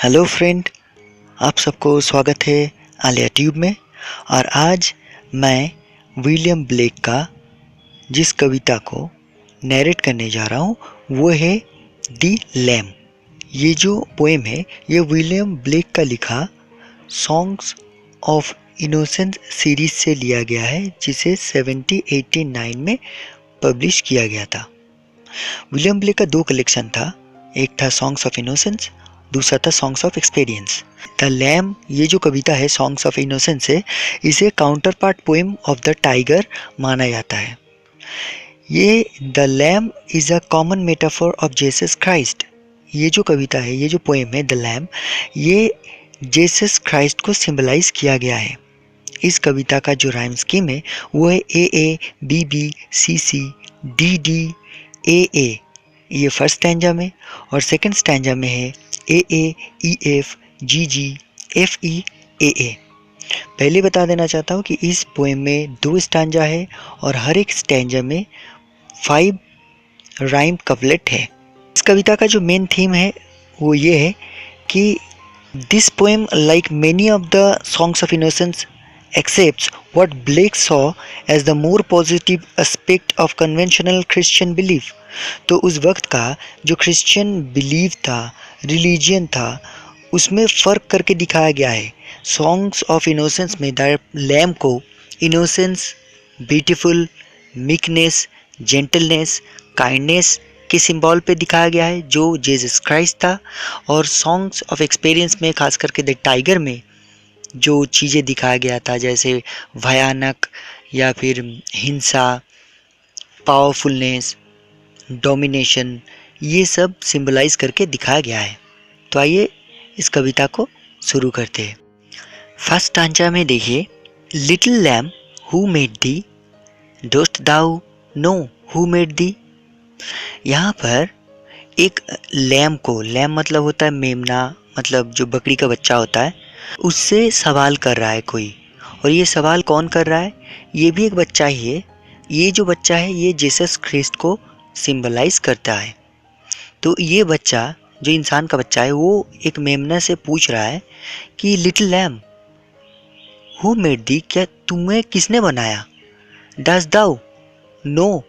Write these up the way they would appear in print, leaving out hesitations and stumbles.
Hello friend, आप सबको स्वागत है आलिया ट्यूब में। और आज मैं विलियम ब्लेक का जिस कविता को नैरेट करने जा रहा हूँ वो है दी लैम। ये जो पोएम है ये विलियम ब्लेक का लिखा सॉन्ग्स ऑफ इनोसेंस सीरीज से लिया गया है, जिसे 1789 में पब्लिश किया गया था। विलियम ब्लेक का दो कलेक्शन था, एक था सॉन्ग्स ऑफ इनोसेंस, दूसरा था songs of experience. The lamb ये जो कविता है सॉन्ग्स ऑफ इनोसेंस है, इसे counterpart poem of the tiger माना जाता है। ये the lamb is a common metaphor of Jesus Christ. ये जो कविता है, ये जो पोएम है द लैम, ये जीसस क्राइस्ट को सिंबलाइज किया गया है। इस कविता का जो राइम स्कीम है वो है A A B B C C D D A A, ये फर्स्ट स्टैंजा में, और सेकंड स्टैंजा में है A A E F G ji F E ए ए। पहले बता देना चाहता हूँ कि इस पोएम में 2 स्टैंजा है और हर एक स्टैंजा में 5 राइम कपलेट है। इस कविता का जो मेन थीम है वो ये है कि this poem like many of the songs of innocence accepts what Blake saw as the more positive aspect of conventional Christian belief। तो उस वक्त का जो क्रिश्चियन बिलीव था, रिलीजियन था, उसमें फ़र्क करके दिखाया गया है। सॉन्ग्स ऑफ इनोसेंस में द लैम को innocence, beautiful, meekness, gentleness, kindness के सिंबल पे दिखाया गया है जो जीसस क्राइस्ट था। और सॉन्ग्स ऑफ एक्सपीरियंस में खास करके द टाइगर में जो चीज़ें दिखाया गया था, जैसे भयानक या फिर हिंसा, पावरफुलनेस, डोमिनेशन, ये सब सिंबलाइज करके दिखाया गया है। तो आइए इस कविता को शुरू करते हैं। फर्स्ट स्टांजा में देखिए, little lamb who made thee, dost thou know who made thee. यहाँ पर एक लैम को, लैम मतलब होता है मेमना, मतलब जो बकरी का बच्चा होता है, उससे सवाल कर रहा है कोई। और ये सवाल कौन कर रहा है? ये भी एक बच्चा ही है। ये जो बच्चा है ये जीसस क्राइस्ट को सिंबलाइज करता है। तो ये बच्चा, जो इंसान का बच्चा है, वो एक मेमना से पूछ रहा है कि लिटिल लैम हु मेड दी, क्या तुम्हें किसने बनाया? डस दाउ नो,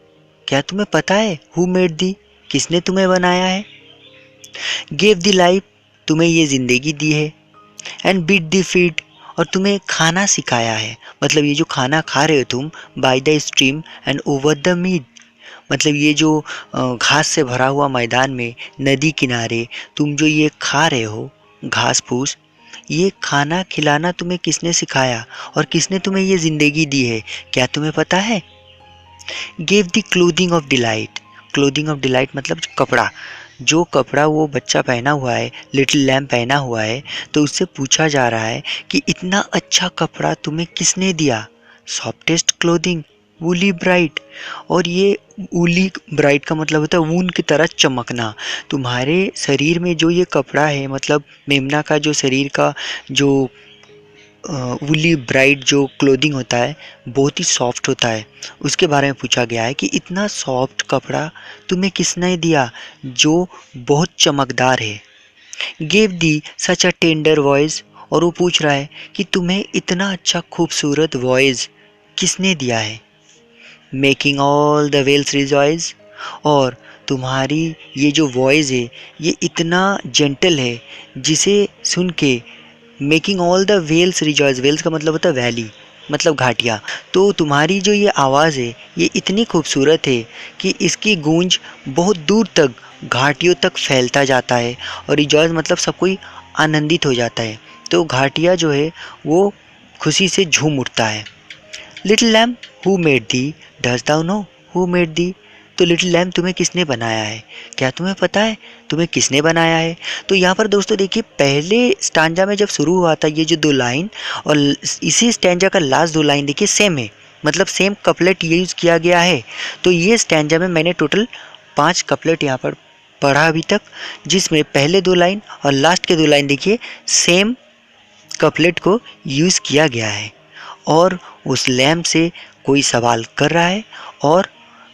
क्या तुम्हें पता है? हु मेड दी, किसने तुम्हें बनाया है? गिव द लाइफ, तुम्हें ये जिंदगी दी है। एंड बीट द फीड, और तुम्हें खाना सिखाया है। मतलब ये जो खाना खा रहे हो तुम, by the stream and over the mead, मतलब ये जो घास से भरा हुआ मैदान में, नदी किनारे तुम जो ये खा रहे हो घास फूस, ये खाना खिलाना तुम्हें किसने सिखाया और किसने तुम्हें ये ज़िंदगी दी है, क्या तुम्हें पता है? Give the clothing of delight, clothing of delight मतलब कपड़ा, जो कपड़ा वो बच्चा पहना हुआ है, लिटिल लैम पहना हुआ है, तो उससे पूछा जा रहा है कि इतना अच्छा कपड़ा तुम्हें किसने दिया? सॉफ्टेस्ट क्लोथिंग वूली ब्राइट, और ये वूली ब्राइट का मतलब होता है ऊन की तरह चमकना। तुम्हारे शरीर में जो ये कपड़ा है, मतलब मेमना का जो शरीर का जो वूली ब्राइट जो क्लोथिंग होता है बहुत ही सॉफ्ट होता है। उसके बारे में पूछा गया है कि इतना सॉफ्ट कपड़ा तुम्हें किसने दिया जो बहुत चमकदार है। Give the such a tender voice, और वो पूछ रहा है कि तुम्हें इतना अच्छा खूबसूरत वॉइस किसने दिया है। Making all the vales rejoice, और तुम्हारी ये जो वॉइस है ये इतना जेंटल है जिसे सुन के making all the vales rejoice, vales का मतलब होता है वैली, मतलब घाटियाँ। तो तुम्हारी जो ये आवाज़ है ये इतनी खूबसूरत है कि इसकी गूंज बहुत दूर तक घाटियों तक फैलता जाता है। और रिजॉइस मतलब सब कोई आनंदित हो जाता है, तो घाटियाँ जो है वो खुशी से झूम उठता है। Little lamb who made thee, dost thou know who made thee, तो लिटिल लैम तुम्हें किसने बनाया है, क्या तुम्हें पता है तुम्हें किसने बनाया है? तो यहाँ पर दोस्तों देखिए, पहले स्टैंजा में जब शुरू हुआ था ये जो 2 लाइन, और इसी स्टैंजा का लास्ट 2 लाइन देखिए सेम है, मतलब सेम कपलेट यूज़ किया गया है। तो ये स्टैंजा में मैंने टोटल 5 कपलेट यहाँ पर पढ़ा अभी तक, जिसमें पहले 2 लाइन और लास्ट के 2 लाइन देखिए सेम कपलेट को यूज़ किया गया है। और उस लैम्प से कोई सवाल कर रहा है और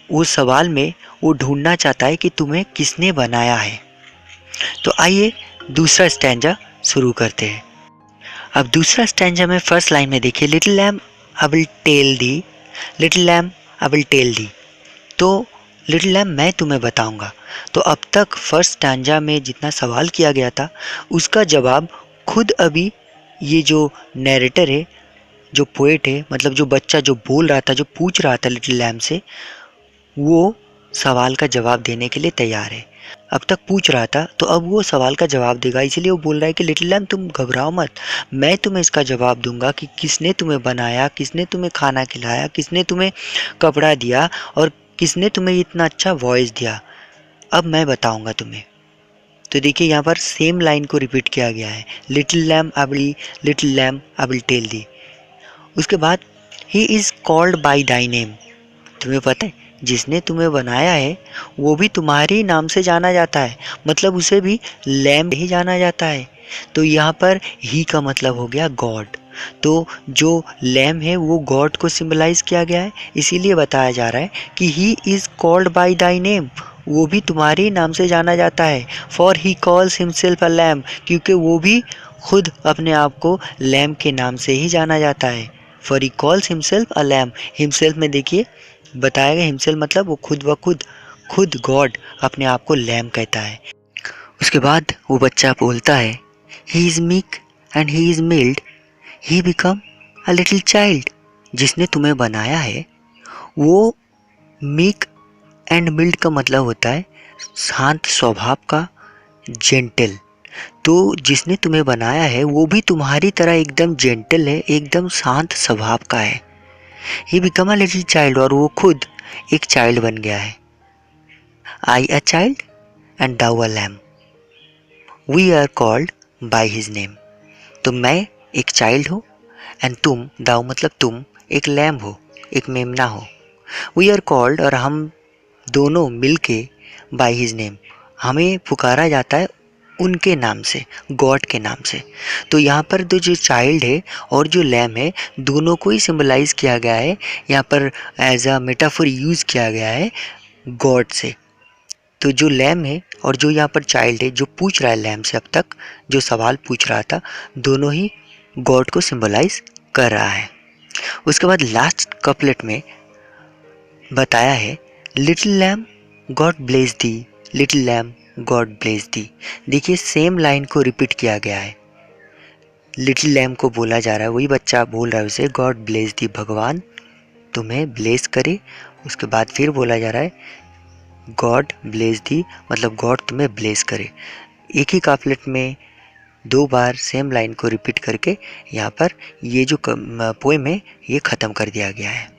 उस सवाल में वो ढूंढना चाहता है कि तुम्हें किसने बनाया है। तो आइए दूसरा स्टैंजा शुरू करते हैं। अब दूसरा स्टैंजा में फर्स्ट लाइन में देखिए, little lamb I will tell thee, little lamb I will tell thee. तो लिटिल लैम्ब मैं तुम्हें बताऊंगा। तो अब तक फर्स्ट स्टैंजा में जितना सवाल किया गया था उसका जवाब खुद अभी ये जो नैरेटर है, जो पोएट है, मतलब जो बच्चा जो बोल रहा था, जो पूछ रहा था लिटिल लैम्ब से, वो सवाल का जवाब देने के लिए तैयार है। अब तक पूछ रहा था तो अब वो सवाल का जवाब देगा, इसलिए वो बोल रहा है कि लिटिल लैम्ब तुम घबराओ मत, मैं तुम्हें इसका जवाब दूंगा कि किसने तुम्हें बनाया, किसने तुम्हें खाना खिलाया, किसने तुम्हें कपड़ा दिया और किसने तुम्हें इतना अच्छा वॉइस दिया, अब मैं बताऊंगा तुम्हें। तो देखिए यहाँ पर सेम लाइन को रिपीट किया गया है, little lamb I will, little lamb I will tell thee. उसके बाद he is called by thy name. तुम्हें पता है जिसने तुम्हें बनाया है वो भी तुम्हारे नाम से जाना जाता है, मतलब उसे भी लैम्ब ही जाना जाता है। तो यहाँ पर ही का मतलब हो गया गॉड। तो जो लैम्ब है वो गॉड को सिंबलाइज किया गया है, इसीलिए बताया जा रहा है कि ही is called by thy name, वो भी तुम्हारे ही नाम से जाना जाता है। For he calls himself a lamb, क्योंकि वो भी खुद अपने आप को लैम्ब के नाम से ही जाना जाता है। For he calls himself a lamb, himself में देखिए बताया गया, हिमसेल्फ मतलब वो खुद व खुद गॉड अपने आप को लैम्ब कहता है। उसके बाद वो बच्चा बोलता है, he is meek and he is mild, he become a little child. जिसने तुम्हें बनाया है वो मीक एंड मिल्ड का मतलब होता है शांत स्वभाव का, जेंटल। तो जिसने तुम्हें बनाया है वो भी तुम्हारी तरह एकदम जेंटल है, एकदम शांत स्वभाव का है। He become a little child, और वो खुद एक चाइल्ड बन गया है। I a child and thou a lamb, we are called by his name. तो मैं एक चाइल्ड हूँ एंड तुम, दाउ मतलब तुम, एक लैम्ब हो, एक मेमना हो। वी आर कॉल्ड, और हम दोनों मिलके, बाय हिज नेम, हमें पुकारा जाता है उनके नाम से, गॉड के नाम से। तो यहाँ पर जो चाइल्ड है और जो लैम है दोनों को ही सिंबलाइज किया गया है, यहाँ पर एज अ मेटाफोर यूज़ किया गया है गॉड से। तो जो लैम है और जो यहाँ पर चाइल्ड है जो पूछ रहा है लैम से, अब तक जो सवाल पूछ रहा था, दोनों ही गॉड को सिंबलाइज कर रहा है। उसके बाद लास्ट कपलेट में बताया है, लिटिल लैम गॉड ब्लेस दी, लिटिल लैम गॉड ब्लेस दी। देखिए सेम लाइन को रिपीट किया गया है, लिटिल लैम को बोला जा रहा है, वही बच्चा बोल रहा है उसे, गॉड ब्लेस दी, भगवान तुम्हें ब्लेस करे। उसके बाद फिर बोला जा रहा है गॉड ब्लेस दी, मतलब गॉड तुम्हें ब्लेस करे। एक ही काफलेट में 2 बार सेम लाइन को रिपीट करके यहाँ पर ये जो पोएम है ये ख़त्म कर दिया गया है।